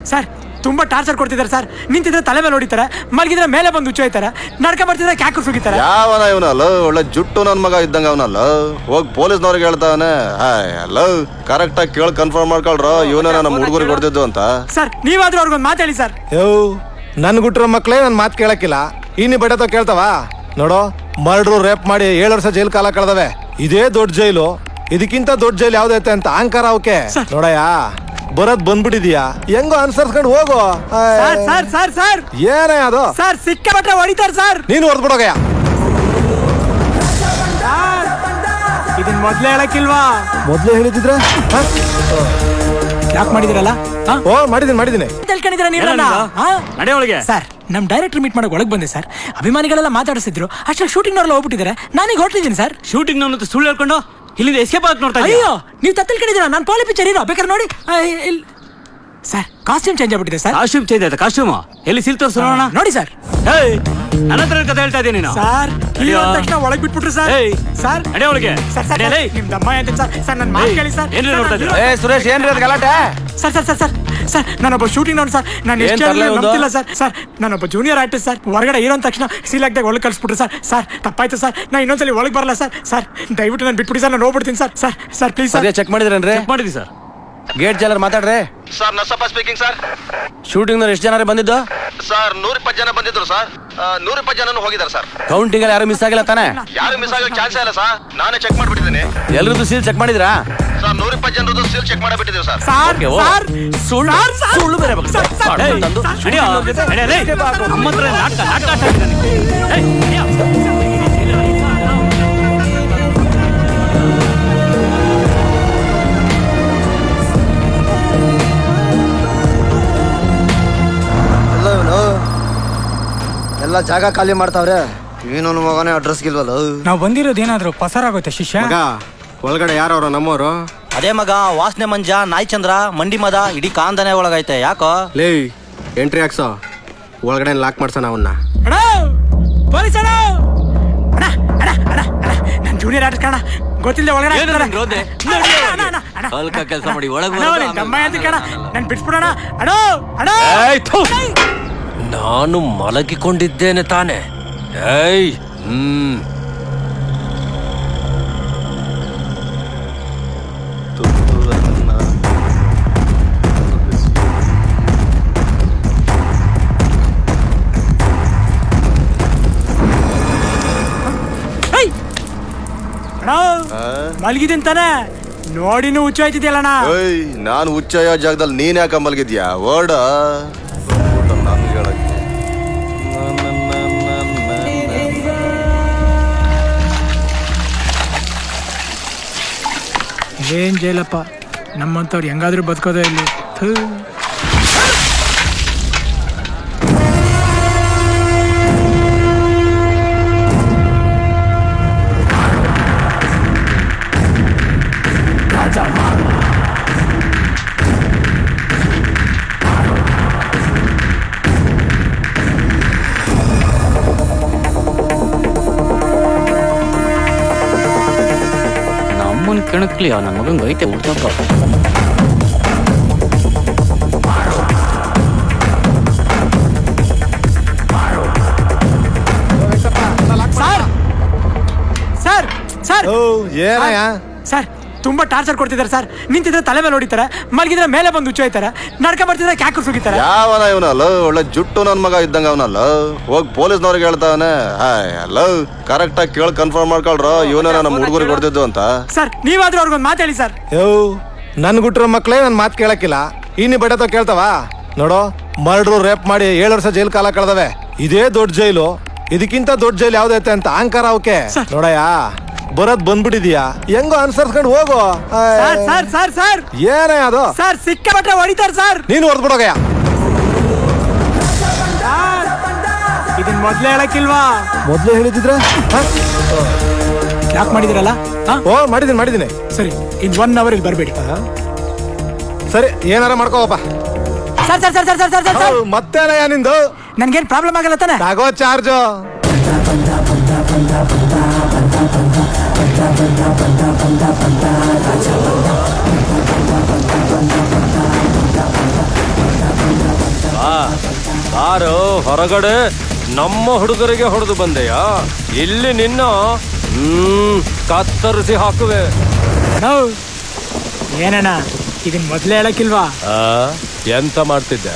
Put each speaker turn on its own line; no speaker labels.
Sir ತುಂಬಾ torture ಕೊಡ್ತಿದ್ದಾರೆ sir. ನಿಂತಿದ್ರೆ ತಲೆ ಮೇಲೆ ಹೊಡಿತಾರೆ, ಮಲಗಿದ್ರೆ ಮೇಲೆ ಬಂದು ಉಚ್ಚೋಯ್ತಾರೆ, ನಡ್ಕ ಬರ್ತಿದ್ರೆ ಕ್ಯಾಕು ಸುಗಿತಾರೆ.
ಯಾವನ ಇವನಲ್ಲ, ಒಳ್ಳೆ ಜುಟ್ಟು ನನ್ ಮಗ ಇದ್ದಂಗ ಅವನಲ್ಲ. ಹೋಗಿ ಪೊಲೀಸ್ನವ್ರಿಗೆ ಹೇಳ್ತಾವನೆ. ಅಲ್ಲ ಕರೆಕ್ಟ್ ಆಗಿ ಕೇಳಿ ಕನ್ಫರ್ಮ್ ಮಾಡ್ಕೊಳ್ರ ಇವನ ನಮ್ಮ ಹುಡುಗರಿಗೆ ಹೊಡೆದಿದ್ದು ಅಂತ.
ಸರ್ ನೀವಾದ್ರೂ ಅವ್ರಿಗೊಂದು ಮಾತು ಹೇಳಿ ಸರ್.
ನನ್ ಗುಟ್ರ ಮಕ್ಳೇ ನನ್ ಮಾತು ಕೇಳಕ್ಕಿಲ್ಲ, ಇನ್ನು ಬಡತ ಕೇಳ್ತಾವ. ನೋಡೋ, ಮರ್ಡ್ರು ರೇಪ್ ಮಾಡಿ 7 ವರ್ಷ ಜೈಲ್ ಕಾಲ ಕಳೆದವೆ. ಇದೇ ದೊಡ್ಡ ಜೈಲು, ಇದಕ್ಕಿಂತ ದೊಡ್ಡ ಜೈಲು ಯಾವ್ದೈತೆ ಅಂತ ಅಹಂಕಾರ ಅವಕ್ಕೆ. ನೋಡಯ್ಯ, ಬರೋದ್ ಬಂದ್ಬಿಟ್ಟಿದ್ಯಾ, ಹೆಂಗೋ ಅನ್ಸರ್ಸ್ಕೊಂಡು ಹೋಗು.
ಸರ್ ಸರ್ ಸರ್
ಏನೇ ಅದು
ಸರ್, ಸಿಕ್ಕಾಪಟ್ಟೆ ಹೊಡಿತಾರೆ ಸರ್.
ನೀನು ಹೊಡೆದ್ಬಿಡೋಗಯ್ಯ.
ಇದನ್ ಮೊದ್ಲೇ ಹೇಳಕ್ಕಿಲ್ವಾ?
ಮೊದ್ಲೇ ಹೇಳಿದ್ರೆ
ಯಾಕೆ ಮಾಡಿದಿರಲ್ಲ?
ಮಾಡಿದೀನಿ
ತಿಳ್ಕೊಂಡಿದ್ದೀರಾ ನೀವನ್ನ?
ನಡೆ ಒಳಗೆ.
ಸರ್ ನಮ್ ಡೈರೆಕ್ಟರ್ ಮೀಟ್ ಮಾಡಕ್ ಒಳಗ್ ಬಂದೆ ಸರ್. ಅಭಿಮಾನಿಗಳೆಲ್ಲ ಮಾತಾಡಿಸಿದ್ರು, ಅಷ್ಟ್ರಲ್ಲಿ ಶೂಟಿಂಗ್ ಹೋಗ್ಬಿಟ್ಟಿದ್ದಾರೆ. ನಾನೀಗ ಹೊರಟಿದ್ದೀನಿ ಸರ್.
ಶೂಟಿಂಗ್ ನಮ್ಮನ್ನ ಸುಳ್ಳು ಹೇಳ್ಕೊಂಡು ಇಲ್ಲಿಂದ ಎಸ್ಕೇಪ್ ಆಗಿ ನೋಡ್ತಾ
ಅಯ್ಯೋ, ನೀವು ತಿಳ್ಕೊಂಡಿದ್ದೀರಾ? ನಾನು ಪೋಲಿ ಪಿಕ್ಚರ್ ಇರೋ ಬೇಕಾದ್ರೆ ನೋಡಿ. ಸರ್ ಕಾಸ್ಟ್ಯೂಮ್ ಚೇಂಜ್ ಆಗ್ಬಿಟ್ಟಿದೆ ಸರ್.
ಕಾಸ್ಟ್ಯೂಮ್ ಚೇಂಜ್ ಆಯ್ತಾ? ಕಾಸ್ಟ್ಯೂಮ್ ಎಲ್ಲಿ ಸಿಲ್ ತೋರ್ಸು ನೋಡೋಣ.
ನೋಡಿ ಸರ್.
ನನ್ನ ಹತ್ರ ಕತೆ ಹೇಳ್ತಾ ಇದ್ದೀನಿ ನೀನು.
ಸರ್ ತಕ್ಷಣ ಒಳಗ್ ಬಿಟ್ಬಿಟ್ರು ಸರ್. ಸರ್
ನಡೆ ಒಳಗೆ.
ನಿಮ್ದು ಅಮ್ಮ ಅಂತ ಸರ್. ಸರ್ ನನ್ನ ಮಾತು ಕೇಳಿ ಸರ್.
ಏನ್ರಿ ನೋಡ್ತಾ ಇದ್ದೀರಾ?
ಸುರೇಶ್, ಏನ್ರಿ ಅದು ಗಲಾಟೆ?
Sir sir sir sir sir ನಾನೊಬ್ಬ ಶೂಟಿಂಗ್ ನೋಡಿ ಸರ್. ನಾನು ಎಷ್ಟು ನಂಬ್ತಿಲ್ಲ ಸರ್. ಸರ್ ನಾನೊಬ್ಬ ಜೂನಿಯರ್ ಆರ್ಟಿಸ್ಟ್ ಸರ್. ಹೊರಗಡೆ ಇರೋ ತಕ್ಷಣ ಸೀಲಾಗ್ದಾಗ ಒಳಗೆ ಕಳ್ಸ್ಬಿಟ್ರು ಸರ್. ಸರ್ ತಪ್ಪಾಯ್ತು ಸರ್, ನಾ ಇನ್ನೊಂದ್ಸಲಿ ಒಳಗೆ ಬರಲ್ಲ ಸರ್. ಸರ್ ದಯವಿಟ್ಟು ನಾನು ಬಿಟ್ಬಿಡಿ ಸರ್, ನಾನು ಹೋಗ್ಬಿಡ್ತೀನಿ sir. Sir sir please sir.
Check ಮಾಡಿದ್ರೇನ್ರಿ?
ಚೆಕ್ ಮಾಡಿದ್ವಿ ಸರ್.
ಗೇಟ್ ಜಾಲರ್ ಮಾತಾಡ್ರಿ.
ಸರ್ ನಸಪ್ಪ ಸ್ಪೀಕಿಂಗ್ ಸರ್.
ಶೂಟಿಂಗ್ ಎಷ್ಟು ಜನ ಬಂದಿದ್ದು?
ಸರ್ 120 ಜನ ಬಂದಿದ್ರು ಸರ್. 120 ಜನ ಹೋಗಿದ್ದಾರೆ ಸರ್.
ಕೌಂಟಿಂಗ್ ಯಾರು ಮಿಸ್ ಆಗಿಲ್ಲ ತಾನೆ?
ಯಾರು ಮಿಸ್ ಆಗೋ ಚಾನ್ಸ್ ಇಲ್ಲ ಸರ್. ನಾನೇ ಚೆಕ್ ಮಾಡ್ಬಿಟ್ಟಿದ್ದೀನಿ.
ಎಲ್ರದ್ದು ಸೀಲ್ ಚೆಕ್ ಮಾಡಿದ್ರಾ?
ಸರ್ 120 ಜನರದ್ದು ಸೀಲ್ ಚೆಕ್ ಮಾಡಿಬಿಟ್ಟಿದ್ದೀವಿ ಸರ್.
ಸರ್
ಸುಳ್ಳು ಬೇರೆ ನಮ್ಮ ಹತ್ರ ನಾಟಕ.
ಎಲ್ಲ ಜಾಗ ಖಾಲಿ ಮಾಡ್ತಾವ್ರೆ. ಏನೊಂದು ಮಗನೇ ಅಡ್ರೆಸ್ ಗಿಲ್ವಲ್ಲ.
ನಾವು ಬಂದಿರೋದು ಏನಾದ್ರು ಪಸಾರಾಗುತ್ತೆ ಶಿಷ್ಯ.
ಒಳಗಡೆ ಯಾರವ್ರ ನಮ್ಮವರು?
ಅದೇ ಮಗ ವಾಸನೆ ಮಂಜ, ನಾಯ್ ಚಂದ್ರ, ಮಂಡಿ ಮದ, ಇಡೀ ಕಾಂದನೆ ಒಳಗೈತೆ. ಯಾಕೋ
ಲೇ ಎಂಟ್ರಿ ಹಾಕ್ಸೋ, ಒಳಗಡೆ ಲಾಕ್ ಮಾಡ್ಸೋಣ ಅವನ್ನ.
ಪೊಲೀಸ್ ನಾನು ಜೂನಿಯರ್ ಆರ್ಟಿಸ್ಟ್ ಕಾಣ, ಗೊತ್ತಿಲ್ಲದೆ ಒಳಗಡೆ
ಕೆಲಸ ಮಾಡಿ ಒಳಗೆ
ನನ್ ಬಿಟ್ಬಿಡೋಣ. ಅಡೋ ಅಡೋ,
ನಾನು ಮಲಗಿಕೊಂಡಿದ್ದೇನೆ ತಾನೆ.
ಮಲಗಿದ್ದೀನಿ ತಾನೆ, ನೋಡಿನೂ ಹುಚ್ಚು ಆಯ್ತಿದ್ಯಲ್ಲಣ್ಣ.
ನಾನು ಹುಚ್ಚಯ್ಯ ಜಾಗದಲ್ಲಿ ನೀನ್ ಯಾಕೆ ಮಲಗಿದ್ಯಾ? ಓಡ
ಏನ್ ಜೈಲಪ್ಪ, ನಮ್ಮಂತವ್ರು ಹೆಂಗಾದ್ರೂ ಬದುಕೋದೇ ಇಲ್ಲಿ.
ನಮ್ಮನ್ ಕೆಣಕ್ಲಿ ನನ್ನ ಮಗಂಗೆ ಐತೆ ಹುಡ್ತಪ್ಪ.
ಸರ್ ಸರ್
ಏನಯ್ಯ?
ಸರ್ ತುಂಬಾ ಟಾರ್ಚರ್ ಕೊಡ್ತಿದ್ದಾರೆ ಸರ್. ನಿಂತಿದ್ರೆ ತಲೆ ಮೇಲೆ ಹೊಡಿತಾರೆ, ಮಲಗಿದ್ರೆ ಮೇಲೆ ಬಂದು ಉಚ್ಚೋಯ್ತಾರೆ, ನಡ್ಕ ಬರ್ತಿದ್ರೆ ಕ್ಯಾಕು ಸುಗಿತಾರೆ.
ಯಾವನ ಇವನಲ್ಲ, ಒಳ್ಳೆ ಜುಟ್ಟು ನನ್ ಮಗ ಇದ್ದಂಗ ಅವನಲ್ಲ. ಹೋಗಿ ಪೊಲೀಸ್ನವ್ರಿಗೆ ಹೇಳ್ತಾವನೆ. ಅಲ್ಲ ಕರೆಕ್ಟ್ ಆಗಿ ಕೇಳಿ ಕನ್ಫರ್ಮ್ ಮಾಡ್ಕೊಳ್ರ ಇವನ ನಮ್ಮ ಹುಡುಗರಿಗೆ ಹೊಡೆದಿದ್ದು ಅಂತ.
ಸರ್ ನೀವಾದ್ರೂ ಅವ್ರಿಗೊಂದು ಮಾತು ಹೇಳಿ ಸರ್.
ನನ್ ಗುಟ್ರ ಮಕ್ಳೇ ನನ್ ಮಾತು ಕೇಳಕ್ಕಿಲ್ಲ, ಇನ್ನು ಬಡತ ಕೇಳ್ತಾವ. ನೋಡೋ, ಮರ್ಡ್ರು ರೇಪ್ ಮಾಡಿ 7 ವರ್ಷ ಜೈಲ್ ಕಾಲ ಕಳೆದವೆ. ಇದೇ ದೊಡ್ಡ ಜೈಲು, ಇದಕ್ಕಿಂತ ದೊಡ್ಡ ಜೈಲು ಯಾವ್ದೈತೆ ಅಂತ ಅಹಂಕಾರ ಅವಕ್ಕೆ. ನೋಡಯ್ಯ, ಬರೋದ್ ಬಂದ್ಬಿಟ್ಟಿದ್ಯಾ, ಹೆಂಗೋ ಅನ್ಸರ್ಸ್ಕೊಂಡು ಹೋಗು.
ಸರ್ ಸರ್ ಸರ್
ಏನೇ ಅದು?
ಸರ್ ಸಿಕ್ಕಾಪಟ್ಟೆ ಹೊಡಿತಾರೆ ಸರ್.
ನೀನು ಹೊಡೆದ್ಬಿಡೋಗಯ್ಯ.
ಇದನ್ ಮೊದ್ಲೇ ಹೇಳಕ್ಕಿಲ್ವಾ?
ಮೊದ್ಲೇ ಹೇಳಿದ್ರೆ
ಯಾಕೆ ಮಾಡಿದಿರಲ್ಲ?
ಮಾಡಿದೀನಿ.
ಸರಿ, ಇನ್ 1 hour ಇಲ್ಲಿ ಬರ್ಬೇಡಿ.
ಸರಿ, ಏನಾರ ಮಾಡ್ಕೋಪ್ಪ.
Sir sir sir sir sir sir
ಮತ್ತೇನಯ್ಯ ನಿಂದು?
ನನ್ಗೇನ್ ಪ್ರಾಬ್ಲಮ್ ಆಗಲ್ಲ ತಾನೆ?
ತಗೋ ಚಾರ್ಜು.
ಬಾರು ಹೊರಗಡೆ ನಮ್ಮ ಹುಡುಗರಿಗೆ ಹೊಡೆದು ಬಂದೆಯಾ ಇಲ್ಲಿ ನಿನ್ನ ಕತ್ತರಿಸಿ ಹಾಕುವೆ.
ನಾವು ಏನಣ್ಣ ಇದನ್ ಮೊದ್ಲೇ ಹೇಳಕ್ಕಿಲ್ವಾ?
ಆ, ಎಂತ ಮಾಡ್ತಿದ್ದೆ?